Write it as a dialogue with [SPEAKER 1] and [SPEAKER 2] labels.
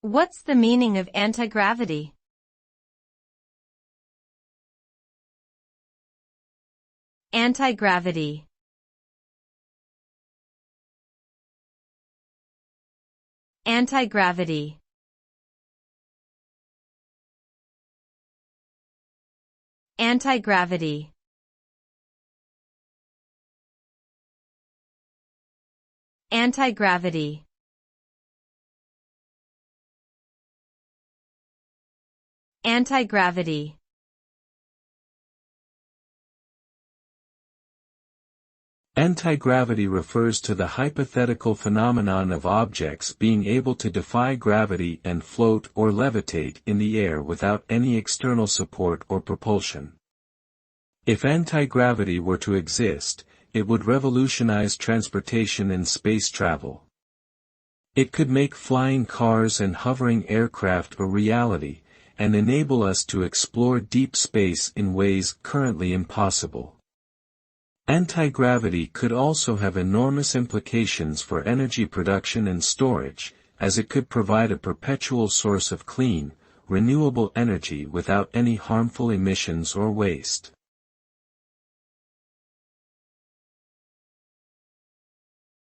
[SPEAKER 1] What's the meaning of antigravity? Antigravity. Antigravity. Antigravity. Antigravity. Antigravity.
[SPEAKER 2] Antigravity refers to the hypothetical phenomenon of objects being able to defy gravity and float or levitate in the air without any external support or propulsion. If antigravity were to exist, it would revolutionize transportation and space travel. It could make flying cars and hovering aircraft a reality, and enable us to explore deep space in ways currently impossible. Antigravity could also have enormous implications for energy production and storage, as it could provide a perpetual source of clean, renewable energy without any harmful emissions or waste.